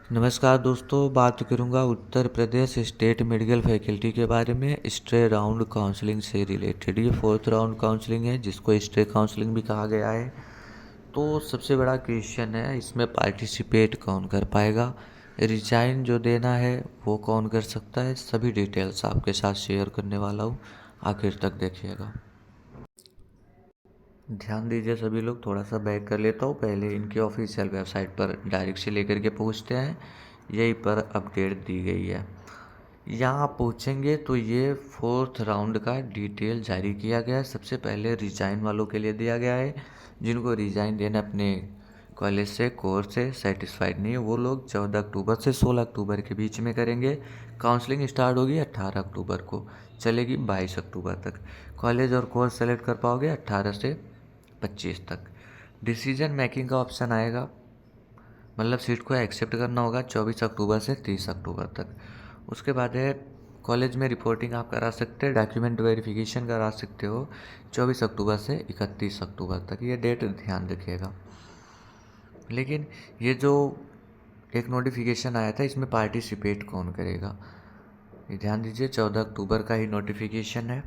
नमस्कार दोस्तों, बात करूंगा Uttar Pradesh state medical faculty के बारे में स्टे राउंड काउंसलिंग से रिलेटेड। ये फोर्थ राउंड काउंसलिंग है जिसको स्टे काउंसलिंग भी कहा गया है। तो सबसे बड़ा क्वेश्चन है इसमें पार्टिसिपेट कौन कर पाएगा, रिजाइन जो देना है वो कौन कर सकता है, सभी डिटेल्स आपके साथ शेयर करने वाला हूँ। आखिर तक देखिएगा। ध्यान दीजिए सभी लोग, थोड़ा सा बैक कर लेता हूँ। पहले इनकी ऑफिशियल वेबसाइट पर डायरेक्ट से लेकर के पहुँचते हैं। यहीं पर अपडेट दी गई है। यहाँ आप पूछेंगे तो ये फोर्थ राउंड का डिटेल जारी किया गया है। सबसे पहले रिजाइन वालों के लिए दिया गया है। जिनको रिजाइन देना अपने कॉलेज से, कोर्स से सेटिस्फाइड नहीं है, वो लोग 14 अक्टूबर से 16 अक्टूबर के बीच में करेंगे। काउंसलिंग स्टार्ट होगी 18 अक्टूबर को, चलेगी 22 अक्टूबर तक। कॉलेज और कोर्स सेलेक्ट कर पाओगे 18 से 25 तक। डिसीजन मेकिंग का ऑप्शन आएगा, मतलब सीट को एक्सेप्ट करना होगा 24 अक्टूबर से 30 अक्टूबर तक। उसके बाद है कॉलेज में रिपोर्टिंग आप करा सकते हैं, डॉक्यूमेंट वेरिफिकेशन करा सकते हो 24 अक्टूबर से 31 अक्टूबर तक। ये डेट ध्यान रखिएगा। लेकिन ये जो एक नोटिफिकेशन आया था इसमें पार्टिसिपेट कौन करेगा, ये ध्यान दीजिए। 14 अक्टूबर का ही नोटिफिकेशन है।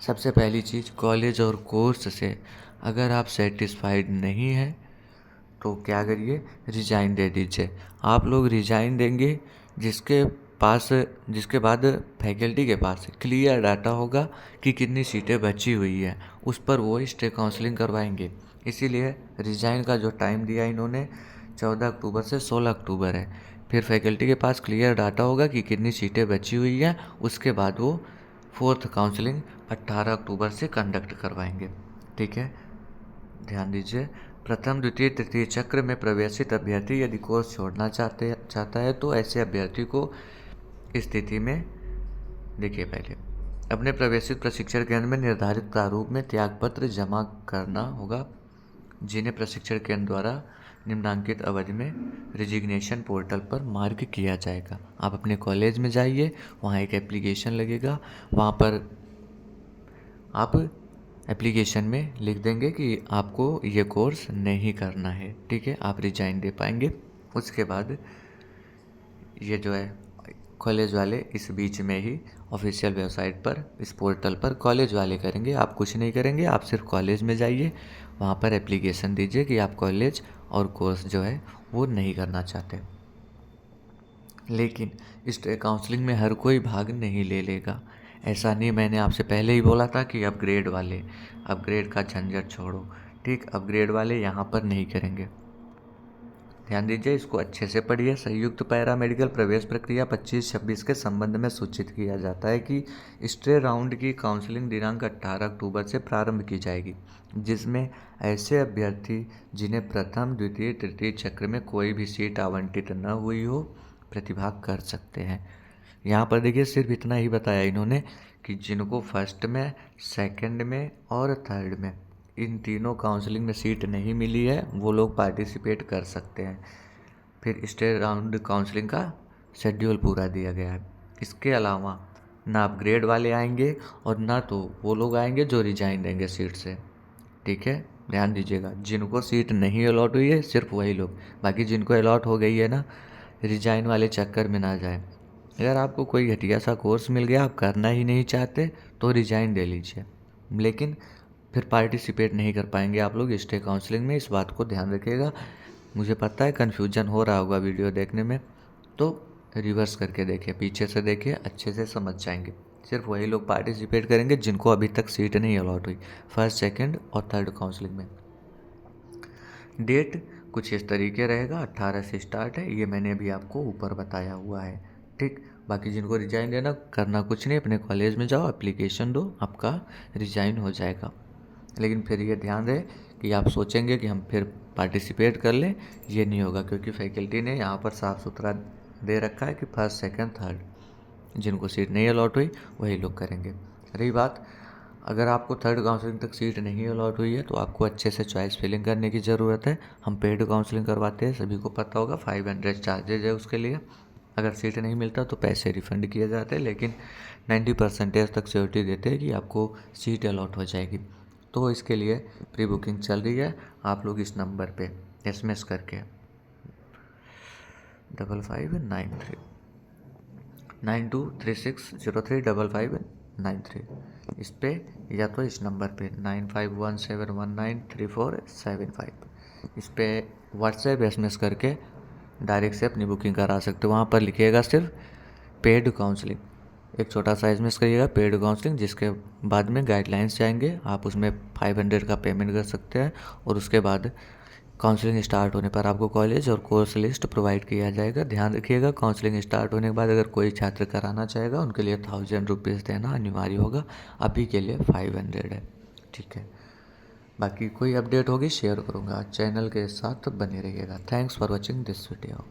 सबसे पहली चीज़, कॉलेज और कोर्स से अगर आप सेटिस्फाइड नहीं हैं तो क्या करिए, रिजाइन दे दीजिए। आप लोग रिजाइन देंगे जिसके बाद फैकल्टी के पास क्लियर डाटा होगा कि कितनी सीटें बची हुई हैं, उस पर वो स्टे काउंसलिंग करवाएंगे। इसीलिए रिजाइन का जो टाइम दिया इन्होंने 14 अक्टूबर से 16 अक्टूबर है। फिर फैकल्टी के पास क्लियर डाटा होगा कि कितनी सीटें बची हुई हैं, उसके बाद वो फोर्थ काउंसलिंग 18 अक्टूबर से कंडक्ट करवाएंगे। ठीक है, ध्यान दीजिए। प्रथम द्वितीय तृतीय चक्र में प्रवेशित अभ्यर्थी यदि कोर्स छोड़ना चाहता है तो ऐसे अभ्यर्थी को स्थिति में देखिए, पहले अपने प्रवेशित प्रशिक्षण केंद्र में निर्धारित प्रारूप में त्यागपत्र जमा करना होगा, जिन्हें प्रशिक्षण केंद्र द्वारा निम्नांकित अवधि में रिजिग्नेशन पोर्टल पर मार्क किया जाएगा। आप अपने कॉलेज में जाइए, वहाँ एक एप्लीकेशन लगेगा, वहाँ पर आप एप्लीकेशन में लिख देंगे कि आपको ये कोर्स नहीं करना है। ठीक है, आप रिजाइन दे पाएंगे। उसके बाद ये जो है कॉलेज वाले इस बीच में ही ऑफिशियल वेबसाइट पर, इस पोर्टल पर कॉलेज वाले करेंगे, आप कुछ नहीं करेंगे। आप सिर्फ कॉलेज में जाइए, वहाँ पर एप्लीकेशन दीजिए कि आप कॉलेज और कोर्स जो है वो नहीं करना चाहते। लेकिन इस काउंसलिंग में हर कोई भाग नहीं ले लेगा, ऐसा नहीं। मैंने आपसे पहले ही बोला था कि अपग्रेड का झंझट छोड़ो। ठीक, अपग्रेड वाले यहाँ पर नहीं करेंगे। ध्यान दीजिए, इसको अच्छे से पढ़िए। संयुक्त पैरा मेडिकल प्रवेश प्रक्रिया 25-26 के संबंध में सूचित किया जाता है कि स्टे राउंड की काउंसलिंग दिनांक 18 अक्टूबर से प्रारंभ की जाएगी, जिसमें ऐसे अभ्यर्थी जिन्हें प्रथम द्वितीय तृतीय चक्र में कोई भी सीट आवंटित न हुई हो प्रतिभाग कर सकते हैं। यहाँ पर देखिए, सिर्फ इतना ही बताया इन्होंने कि जिनको फर्स्ट में, सेकंड में और थर्ड में, इन तीनों काउंसलिंग में सीट नहीं मिली है, वो लोग पार्टिसिपेट कर सकते हैं। फिर स्टे राउंड काउंसलिंग का शेड्यूल पूरा दिया गया है। इसके अलावा ना अपग्रेड वाले आएंगे और ना तो वो लोग आएंगे जो रिजाइन देंगे सीट से। ठीक है, ध्यान दीजिएगा। जिनको सीट नहीं अलॉट हुई है सिर्फ वही लोग, बाकी जिनको अलॉट हो गई है ना, रिजाइन वाले चक्कर में ना जाए। अगर आपको कोई घटिया सा कोर्स मिल गया, आप करना ही नहीं चाहते, तो रिजाइन दे लीजिए, लेकिन फिर पार्टिसिपेट नहीं कर पाएंगे आप लोग स्टे काउंसलिंग में। इस बात को ध्यान रखिएगा। मुझे पता है कन्फ्यूजन हो रहा होगा वीडियो देखने में, तो रिवर्स करके देखिए, पीछे से देखिए, अच्छे से समझ जाएंगे। सिर्फ वही लोग पार्टिसिपेट करेंगे जिनको अभी तक सीट नहीं अलॉट हुई फर्स्ट, सेकंड और थर्ड काउंसलिंग में। डेट कुछ इस तरीके रहेगा, 18 से स्टार्ट है, ये मैंने अभी आपको ऊपर बताया हुआ है। ठीक, बाकी जिनको रिजाइन देना, करना कुछ नहीं, अपने कॉलेज में जाओ, एप्लीकेशन दो, आपका रिजाइन हो जाएगा। लेकिन फिर ये ध्यान रहे कि आप सोचेंगे कि हम फिर पार्टिसिपेट कर लें, ये नहीं होगा, क्योंकि फैकल्टी ने यहाँ पर साफ़ सुथरा दे रखा है कि फर्स्ट, सेकंड, थर्ड जिनको सीट नहीं अलॉट हुई वही लोग करेंगे। रही बात, अगर आपको थर्ड काउंसलिंग तक सीट नहीं अलॉट हुई है तो आपको अच्छे से चॉइस फिलिंग करने की ज़रूरत है। हम पेड काउंसलिंग करवाते हैं, सभी को पता होगा, 500 चार्जेज है उसके लिए। अगर सीट नहीं मिलता तो पैसे रिफ़ंड किए जाते हैं, लेकिन 90% तक श्योरिटी देते हैं कि आपको सीट अलॉट हो जाएगी। तो इसके लिए प्री बुकिंग चल रही है, आप लोग इस नंबर पे SMS करके 5593 9236035593। इस पे या तो इस नंबर पे 9517193475 इस पे व्हाट्सएप SMS करके डायरेक्ट से अपनी बुकिंग करा सकते हो। वहाँ पर लिखिएगा सिर्फ पेड काउंसलिंग, एक छोटा सा SMS करिएगा पेड काउंसलिंग, जिसके बाद में गाइडलाइंस जाएंगे, आप उसमें 500 का पेमेंट कर सकते हैं और उसके बाद काउंसलिंग स्टार्ट होने पर आपको कॉलेज और कोर्स लिस्ट प्रोवाइड किया जाएगा। ध्यान रखिएगा, काउंसलिंग स्टार्ट होने के बाद अगर कोई छात्र कराना चाहेगा उनके लिए 1000 रुपीज़ देना अनिवार्य होगा, अभी के लिए 500 है। ठीक है, बाकी कोई अपडेट होगी शेयर करूँगा, चैनल के साथ बने रहिएगा। Thanks for watching this video.